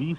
20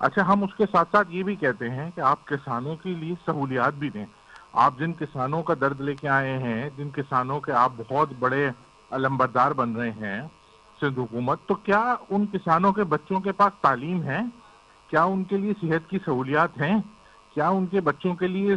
اچھا ہم اس کے ساتھ ساتھ یہ بھی کہتے ہیں کہ آپ کسانوں کے لیے سہولیات بھی دیں. آپ جن کسانوں کا درد لے کے آئے ہیں، جن کسانوں کے آپ بہت بڑے علمبردار بن رہے ہیں سندھ حکومت، تو کیا ان کسانوں کے بچوں کے پاس تعلیم ہے؟ کیا ان کے لیے صحت کی سہولیات ہیں؟ کیا ان کے بچوں کے لیے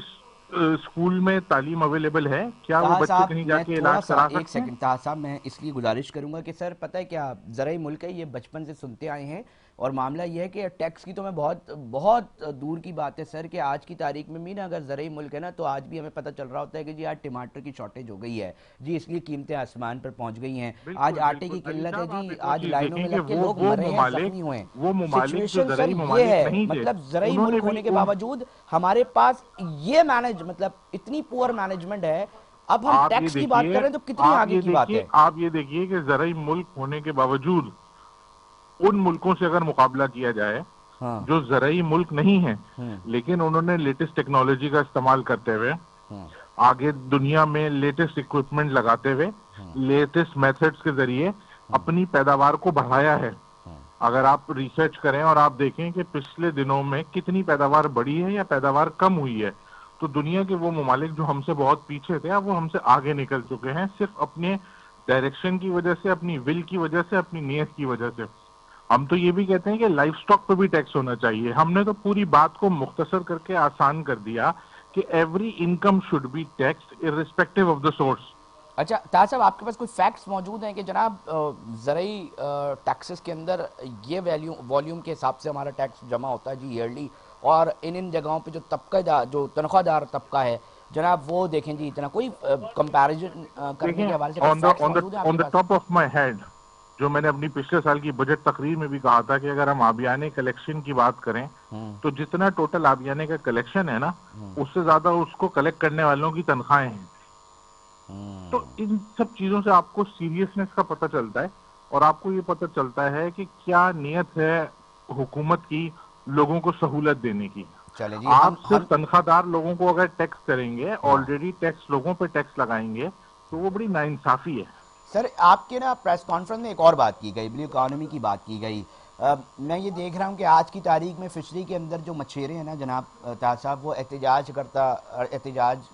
اسکول میں تعلیم اویلیبل ہے؟ کیا وہ طاہر بچے صاحب کہیں جا میں کے تھوڑا علاج سا کرا ایک سکتے ہیں؟ سیکنڈ، طاہر صاحب میں اس لیے گزارش کروں گا کہ سر پتہ ہے کیا زرعی ملک ہے، یہ بچپن سے سنتے آئے ہیں، اور معاملہ یہ ہے کہ ٹیکس کی تو میں بہت دور کی بات ہے سر، کہ آج کی تاریخ میں بھی نا اگر زرعی ملک ہے نا تو آج بھی ہمیں پتہ چل رہا ہوتا ہے کہ جی آج ٹماٹر کی شارٹیج ہو گئی ہے جی، اس لیے قیمتیں آسمان پر پہنچ گئی ہیں، آج بالکل آٹے بالکل کی علی قلت ہے صاحب، آپ جی، ایک اور آج چیز لائنوں دیکھیں میں کہ لگ کے وہ لوگ وہ مرے ہیں، ممالک زخمی ہوئے ہیں. وہ ممالک جو سچویشن سر زرعی یہ ممالک ہے، نہیں تھے، مطلب زرعی انہوں نے ملک بھی ہونے کے باوجود ہمارے پاس یہ مطلب اتنی پور مینجمنٹ ہے. اب ہم آپ یہ ٹیکس کی بات دیکھیے کر رہے ہیں تو کتنی آپ آگے یہ کی بات دیکھیے ہے. آپ یہ دیکھیے کہ زرعی ملک ہونے کے باوجود ان ملکوں سے اگر مقابلہ کیا جائے ہاں. جو زرعی ملک نہیں ہیں، ہوں. لیکن انہوں نے لیٹسٹ ٹیکنالوجی کا استعمال کرتے ہوئے ہوں. آگے دنیا میں لیٹسٹ اکوپمنٹ لگاتے ہوئے لیٹسٹ میتھڈز کے ذریعے اپنی پیداوار کو بڑھایا ہے. اگر آپ ریسرچ کریں اور آپ دیکھیں کہ پچھلے دنوں میں کتنی پیداوار بڑھی ہے یا پیداوار کم ہوئی ہے، تو دنیا کے وہ ممالک جو ہم سے بہت پیچھے تھے اب وہ ہم سے آگے نکل چکے ہیں، صرف اپنے ڈائریکشن کی وجہ سے، اپنی ول کی وجہ سے، اپنی نیت کی وجہ سے. ہم تو یہ بھی کہتے ہیں کہ لائف سٹاک پہ بھی ٹیکس ہونا چاہیے. ہم نے تو پوری بات کو مختصر کر کے آسان کر دیا کہ every income should be tax irrespective of the source. اچھا طاہر صاحب آپ کے پاس کوئی فیکٹس موجود ہیں کہ جناب زرعی ٹیکسز کے اندر یہ والیوم کے حساب سے ہمارا ٹیکس جمع ہوتا ہے جی ایئرلی، اور ان جگہوں پہ جو تنخواہ دار طبقہ ہے جناب وہ دیکھیں جی اتنا کوئی کمپیریزن کرنے دیکھیں کے حوالے سے کوئی فیکٹس موجود ہیں آپ آن کے دا پاس؟ ٹاپ آف مائی ہیڈ، جو میں نے اپنی پچھلے سال کی بجٹ تقریر میں بھی کہا تھا کہ اگر ہم آبیانے کلیکشن کی بات کریں تو جتنا ٹوٹل آبیانے کا کلیکشن ہے نا، اس سے زیادہ اس کو کلیکٹ کرنے والوں کی تنخواہیں ہیں. تو ان سب چیزوں سے آپ کو سیریسنس کا پتہ چلتا ہے، اور آپ کو یہ پتہ چلتا ہے کہ کیا نیت ہے حکومت کی لوگوں کو سہولت دینے کی. چلیں جی آپ ہم صرف تنخواہ دار لوگوں کو اگر ٹیکس کریں گے، ہاں آلریڈی ٹیکس لوگوں پہ ٹیکس لگائیں گے، تو وہ بڑی ناانصافی ہے. سر آپ کے نا پریس کانفرنس میں ایک اور بات کی گئی، بلیو اکانومی کی بات کی گئی. میں یہ دیکھ رہا ہوں کہ آج کی تاریخ میں فشری کے اندر جو مچھیرے ہیں نا جناب طاہر صاحب، وہ احتجاج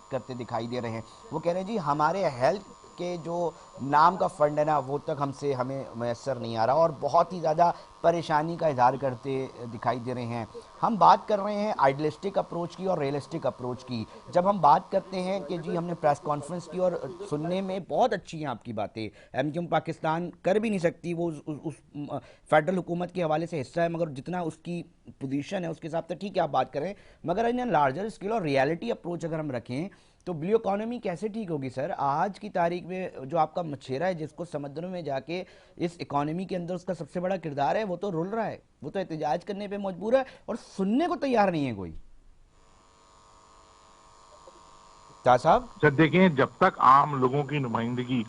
کرتے دکھائی دے رہے ہیں. وہ کہہ رہے ہیں جی ہمارے ہیلتھ کے جو نام کا فنڈ ہے نا وہ تک ہمیں میسر نہیں آ رہا، اور بہت ہی زیادہ پریشانی کا اظہار کرتے دکھائی دے رہے ہیں. ہم بات کر رہے ہیں آئیڈیلسٹک اپروچ کی اور ریئلسٹک اپروچ کی. جب ہم بات کرتے ہیں کہ جی ہم نے پریس کانفرنس کی اور سننے میں بہت اچھی ہیں آپ کی باتیں، ایم کیوں پاکستان کر بھی نہیں سکتی، وہ اس فیڈرل حکومت کے حوالے سے حصہ ہے، مگر جتنا اس کی پوزیشن ہے اس کے حساب سے ٹھیک ہے آپ بات کریں، مگر ان لارجر اسکیل اور ریالٹی اپروچ اگر ہم رکھیں تو بلیو اکانومی کیسے ٹھیک ہوگی سر؟ آج کی تاریخ میں جو آپ کا مچھیرہ ہے جس کو سمندروں میں جا کے اس اکانومی کے اندر اس کا سب سے بڑا کردار ہے، وہ تو رول رہا ہے، وہ تو احتجاج کرنے پہ مجبور ہے اور سننے کو تیار نہیں ہے کوئی. طاہر صاحب جب دیکھیں، جب تک عام لوگوں کی نمائندگی،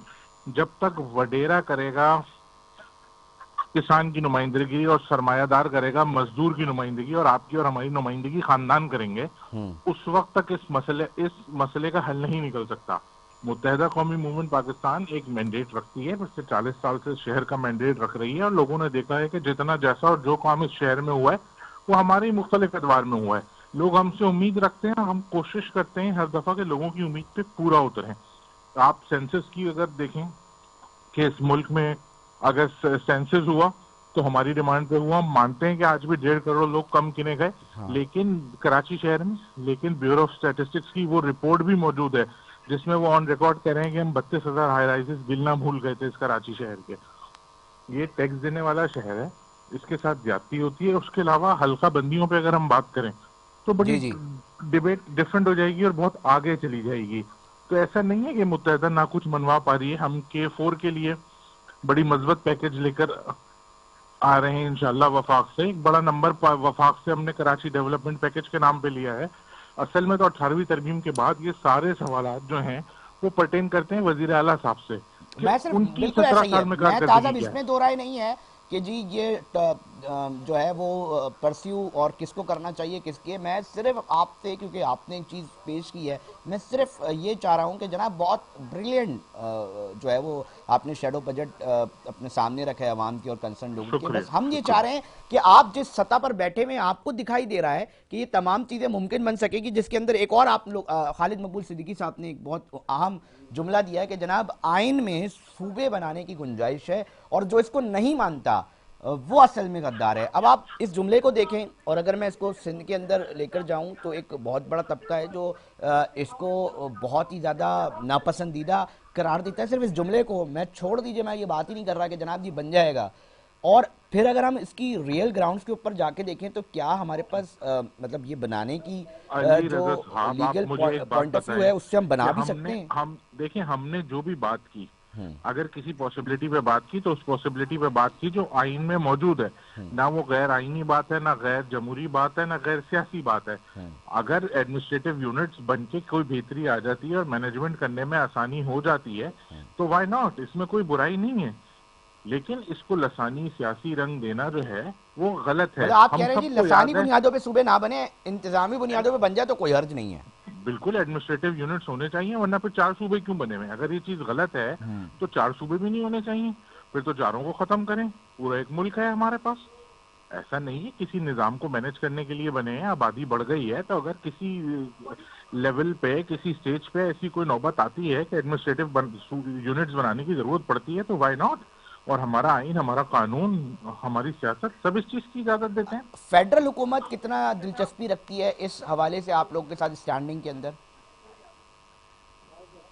جب تک وڈیرا کرے گا کسان کی نمائندگی اور سرمایہ دار کرے گا مزدور کی نمائندگی، اور آپ کی اور ہماری نمائندگی خاندان کریں گے، اس وقت تک اس مسئلے کا حل نہیں نکل سکتا. متحدہ قومی موومنٹ پاکستان ایک مینڈیٹ رکھتی ہے، پچھلے 40 سال سے شہر کا مینڈیٹ رکھ رہی ہے، اور لوگوں نے دیکھا ہے کہ جتنا جیسا اور جو کام اس شہر میں ہوا ہے وہ ہمارے مختلف ادوار میں ہوا ہے. لوگ ہم سے امید رکھتے ہیں، ہم کوشش کرتے ہیں ہر دفعہ کہ لوگوں کی امید پہ پورا اتریں. آپ سینسس کی اگر دیکھیں کہ اس ملک میں اگر سینسس ہوا تو ہماری ڈیمانڈ پہ ہوا. ہم مانتے ہیں کہ آج بھی 1.5 کروڑ لوگ کم گنے گئے، لیکن کراچی شہر میں، لیکن بیورو آف اسٹیٹسٹکس کی وہ رپورٹ بھی موجود ہے جس میں وہ آن ریکارڈ کہہ رہے ہیں کہ ہم 32,000 ہائی رائزز گننا بھول گئے تھے اس کراچی شہر کے. یہ ٹیکس دینے والا شہر ہے، اس کے ساتھ زیادتی ہوتی ہے. اس کے علاوہ حلقہ بندیوں پہ اگر ہم بات کریں تو بڑی جی جی ڈیبیٹ ڈفرنٹ ہو جائے گی اور بہت آگے چلی جائے گی. تو ایسا نہیں ہے کہ متحدہ نہ کچھ منوا پا رہی ہے. ہم K4 کے لیے بڑی مثبت پیکج لے کر آ رہے ہیں انشاءاللہ وفاق سے. ایک بڑا نمبر وفاق سے ہم نے کراچی ڈیولپمنٹ پیکج کے نام پہ لیا ہے. اصل میں تو 18ویں ترمیم کے بعد یہ سارے سوالات جو ہیں وہ پرٹین کرتے ہیں وزیر اعلیٰ صاحب سے کہ میں صرف ان کی بالکل 17 ایسا ہی ہے، سال میں میں تازہ کارکردگی بھی کیا اس ہے. میں دو رائے نہیں ہے کہ جی یہ جو ہے وہ پرسیو اور کس کو کرنا چاہیے کس کے، میں صرف آپ سے، کیونکہ آپ نے ایک چیز پیش کی ہے، میں صرف یہ چاہ رہا ہوں کہ جناب بہت بریلینٹ جو ہے وہ آپ نے شیڈو بجٹ اپنے سامنے رکھا ہے عوام کی اور کنسرن لوگوں کے، شکریہ بس ہم یہ چاہ شکریہ رہے ہیں کہ آپ جس سطح پر بیٹھے ہوئے آپ کو دکھائی دے رہا ہے کہ یہ تمام چیزیں ممکن بن سکے گی، جس کے اندر ایک اور آپ لوگ خالد مقبول صدیقی صاحب نے ایک بہت اہم جملہ دیا ہے کہ جناب آئین میں صوبے بنانے کی گنجائش ہے، اور جو اس کو نہیں مانتا وہ اصل میں غدار ہے۔ اب آپ اس جملے کو دیکھیں، اور اگر میں اس کو سندھ کے اندر لے کر جاؤں تو ایک بہت بڑا طبقہ ہے جو اس کو بہت ہی زیادہ ناپسندیدہ قرار دیتا ہے صرف اس جملے کو۔ میں چھوڑ دیجئے، میں یہ بات ہی نہیں کر رہا کہ جناب جی بن جائے گا، اور پھر اگر ہم اس کی ریئل گراؤنڈز کے اوپر جا کے دیکھیں تو کیا ہمارے پاس مطلب یہ بنانے کی علی جو رضا صاحب، آپ لیگل مجھے ایک بات پوائنٹ آف ویو بتائیں ہے اس سے ہم کہ بنا بھی سکتے ہیں؟ دیکھیں ہم نے جو بھی بات کی، اگر کسی پاسبلٹی پہ بات کی تو اس پاسبلٹی پہ بات کی جو آئین میں موجود ہے، نہ وہ غیر آئینی بات ہے، نہ غیر جمہوری بات ہے، نہ غیر سیاسی بات ہے۔ اگر ایڈمنسٹریٹو یونٹس بن کے کوئی بہتری آ جاتی ہے اور مینجمنٹ کرنے میں آسانی ہو جاتی ہے تو وائی ناٹ، اس میں کوئی برائی نہیں ہے، لیکن اس کو لسانی سیاسی رنگ دینا جو ہے وہ غلط ہے۔ مطلب آپ ہم کہہ رہے ہیں جی سب کو لسانی یاد ہے، بنیادوں پہ صوبے نہ بنے، انتظامی بنیادوں پہ بن جائے تو کوئی حرج نہیں ہے۔ بالکل ایڈمنسٹریٹو یونٹس ہونے چاہیے، ورنہ پھر 4 صوبے کیوں بنے ہوئے؟ اگر یہ چیز غلط ہے تو 4 صوبے بھی نہیں ہونے چاہیے، پھر تو 4 کو ختم کریں، پورا ایک ملک ہے ہمارے پاس۔ ایسا نہیں ہے، کسی نظام کو مینج کرنے کے لیے بنے ہیں، آبادی بڑھ گئی ہے تو اگر کسی لیول پہ کسی سٹیج پہ ایسی کوئی نوبت آتی ہے کہ ایڈمنسٹریٹو یونٹس بنانے کی ضرورت پڑتی ہے تو وائی ناٹ، اور ہمارا آئین، ہمارا قانون، ہماری سیاست سب اس چیز کی اجازت دیتے ہیں۔ فیڈرل حکومت کتنا دلچسپی رکھتی ہے اس حوالے سے آپ لوگوں کے ساتھ اسٹینڈنگ کے اندر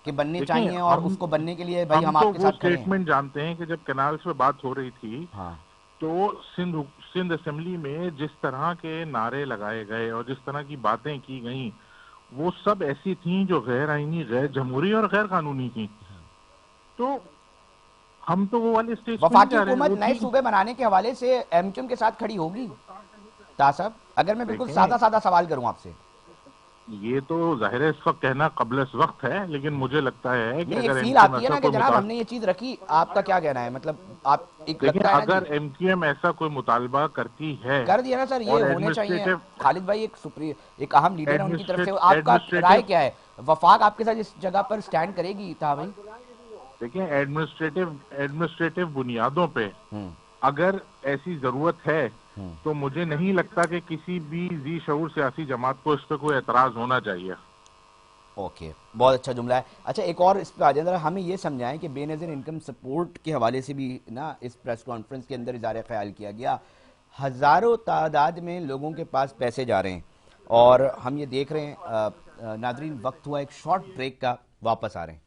کہ بننے دیکھیں چاہیے، اور اس کو بننے کے لیے بھائی ہم ہم تو آپ کے وہ ساتھ کھڑے ہیں؟ اسٹیٹمنٹ جانتے ہیں کہ جب کینالز پہ بات ہو رہی تھی ہاں تو سندھ اسمبلی میں جس طرح کے نعرے لگائے گئے اور جس طرح کی باتیں کی گئیں وہ سب ایسی تھیں جو غیر آئینی، غیر جمہوری اور غیر قانونی تھیں، تو ہم تو وہ والے اسٹیج پہ نہیں وفاقی جا رہے، حکومت وہ نئے تھی۔ صوبے بنانے کے حوالے سے ایم کیو ایم کے ساتھ کھڑی ہوگی طاہر صاحب؟ اگر میں بالکل دیکھیں سادہ سادہ سوال کروں آپ سے، یہ تو ظاہر ہے اس وقت کہنا قبل اس وقت ہے، لیکن مجھے لگتا ہے کہ نہیں ایک اگر ایم فیل کیو ایم آتی ہے ایسا نا کہ کوئی جناب ہم نے یہ چیز رکھی، آپ کا کیا کہنا ہے؟ مطلب آپ ایک دیکھیں لگتا ہے نا جی، اگر ایم کیو ایم ایسا کوئی مطالبہ کرتی ہے کر دیا نا سر، اور یہ ہونے چاہیے۔ ایڈمنسٹریٹو خالد بھائی ایک اہم لیڈر ہے ان کی طرف سے، آپ کا ایڈمنسٹریٹو رائے کیا ہے؟ وفاق آپ کے ساتھ اس جگہ پر سٹینڈ کرے گی طاہر بھائی؟ دیکھیں ایڈمنسٹریٹو بنیادوں پہ اگر ایسی ضرورت ہے تو مجھے نہیں لگتا کہ کسی بھی ذی شعور سیاسی جماعت کو اس پہ کوئی اعتراض ہونا چاہیے۔ اوکے، بہت اچھا جملہ ہے۔ اچھا ایک اور اس پہ آ جائیں، ذرا ہمیں یہ سمجھائیں کہ بے نظیر انکم سپورٹ کے حوالے سے بھی نا اس پریس کانفرنس کے اندر اظہار خیال کیا گیا، ہزاروں تعداد میں لوگوں کے پاس پیسے جا رہے ہیں، اور ہم یہ دیکھ رہے ہیں ناظرین وقت ہوا ایک شارٹ بریک کا، واپس آ رہے ہیں۔